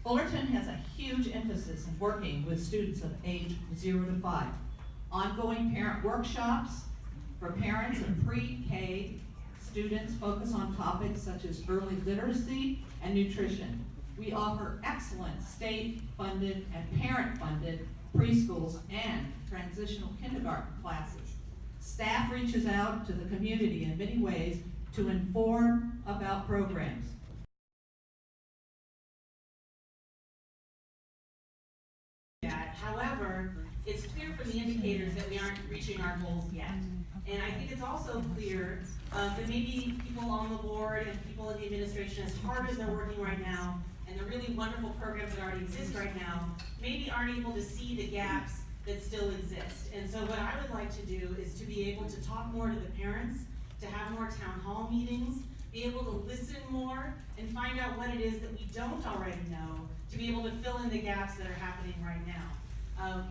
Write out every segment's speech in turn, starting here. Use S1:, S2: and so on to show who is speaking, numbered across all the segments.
S1: Fullerton has a huge emphasis in working with students of age 0 to 5. Ongoing parent workshops for parents of pre-K students focus on topics such as early literacy and nutrition. We offer excellent state-funded and parent-funded preschools and transitional kindergarten classes. Staff reaches out to the community in many ways to inform about programs.
S2: However, it's clear from the indicators that we aren't reaching our goals yet. And I think it's also clear that maybe people on the board and people in the administration, as hard as they're working right now, and the really wonderful programs that already exist right now, maybe aren't able to see the gaps that still exist. And so what I would like to do is to be able to talk more to the parents, to have more town hall meetings, be able to listen more, and find out what it is that we don't already know, to be able to fill in the gaps that are happening right now.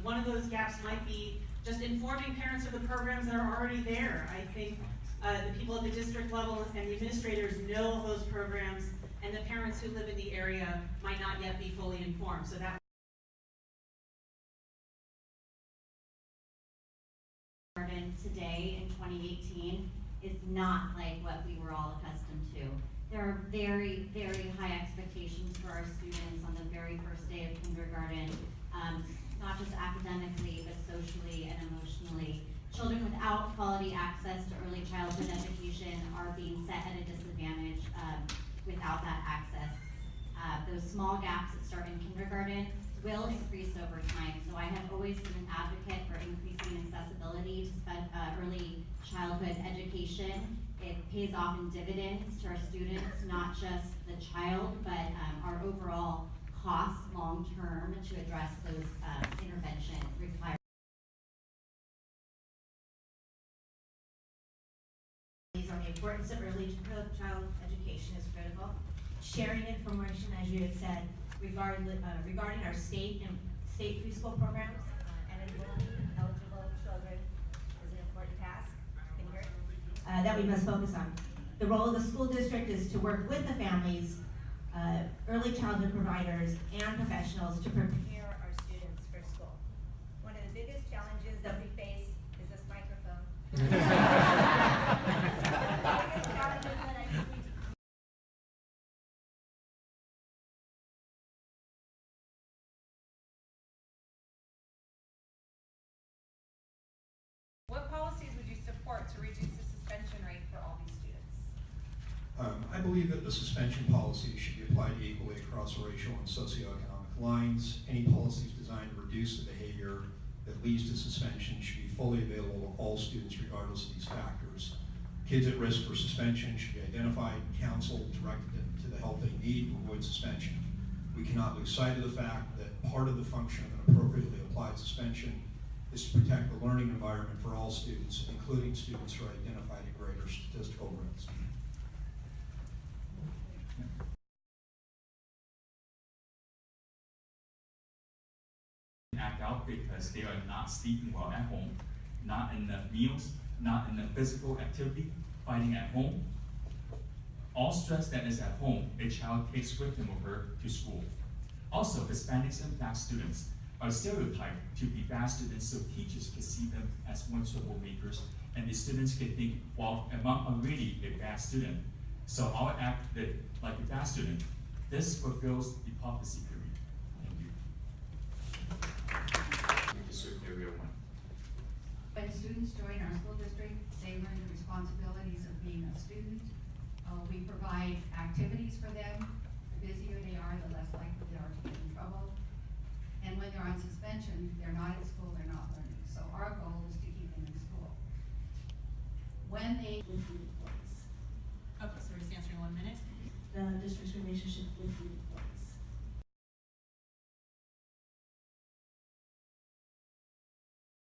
S2: One of those gaps might be just informing parents of the programs that are already there. I think the people at the district level and the administrators know those programs, and the parents who live in the area might not yet be fully informed. So that
S3: today in 2018 is not like what we were all accustomed to. There are very, very high expectations for our students on the very first day of kindergarten, not just academically, but socially and emotionally. Children without quality access to early childhood education are being set at a disadvantage without that access. Those small gaps that start in kindergarten will increase over time. So I have always been an advocate for increasing accessibility to early childhood education. It pays off in dividends to our students, not just the child, but our overall costs long term to address those intervention requirements.
S4: On the importance of early child education is critical. Sharing information, as you had said, regarding our state preschool programs and enrolling eligible children is an important task that we must focus on. The role of the school district is to work with the families, early childhood providers, and professionals to prepare our students for school. One of the biggest challenges that we face is this microphone. The biggest challenges that I think we
S5: What policies would you support to reduce the suspension rate for all these students?
S6: I believe that the suspension policy should be applied equally across racial and socioeconomic lines. Any policies designed to reduce the behavior that leads to suspension should be fully available to all students regardless of these factors. Kids at risk for suspension should be identified, counseled, directed to the help they need to avoid suspension. We cannot lose sight of the fact that part of the function of an appropriately applied suspension is to protect the learning environment for all students, including students who are identified at greater statistical risk.
S7: Act out because they are not sleeping well at home, not enough meals, not enough physical activity, fighting at home. All stress that is at home, a child takes with him or her to school. Also, Hispanics and Black students are stereotyped to be bad students, so teachers can see them as more troublemakers, and the students can think, well, am I really a bad student? So I'll act like a bad student. This fulfills the prophecy period. Thank you. District Area 1.
S8: When students join our school district, they learn the responsibilities of being a student. We provide activities for them. The busier they are, the less likely they are to get in trouble. And when they're on suspension, they're not at school, they're not learning. So our goal is to keep them in school. When they
S2: okay, so we're just answering 1 minute.
S4: the district's relationship with the employees.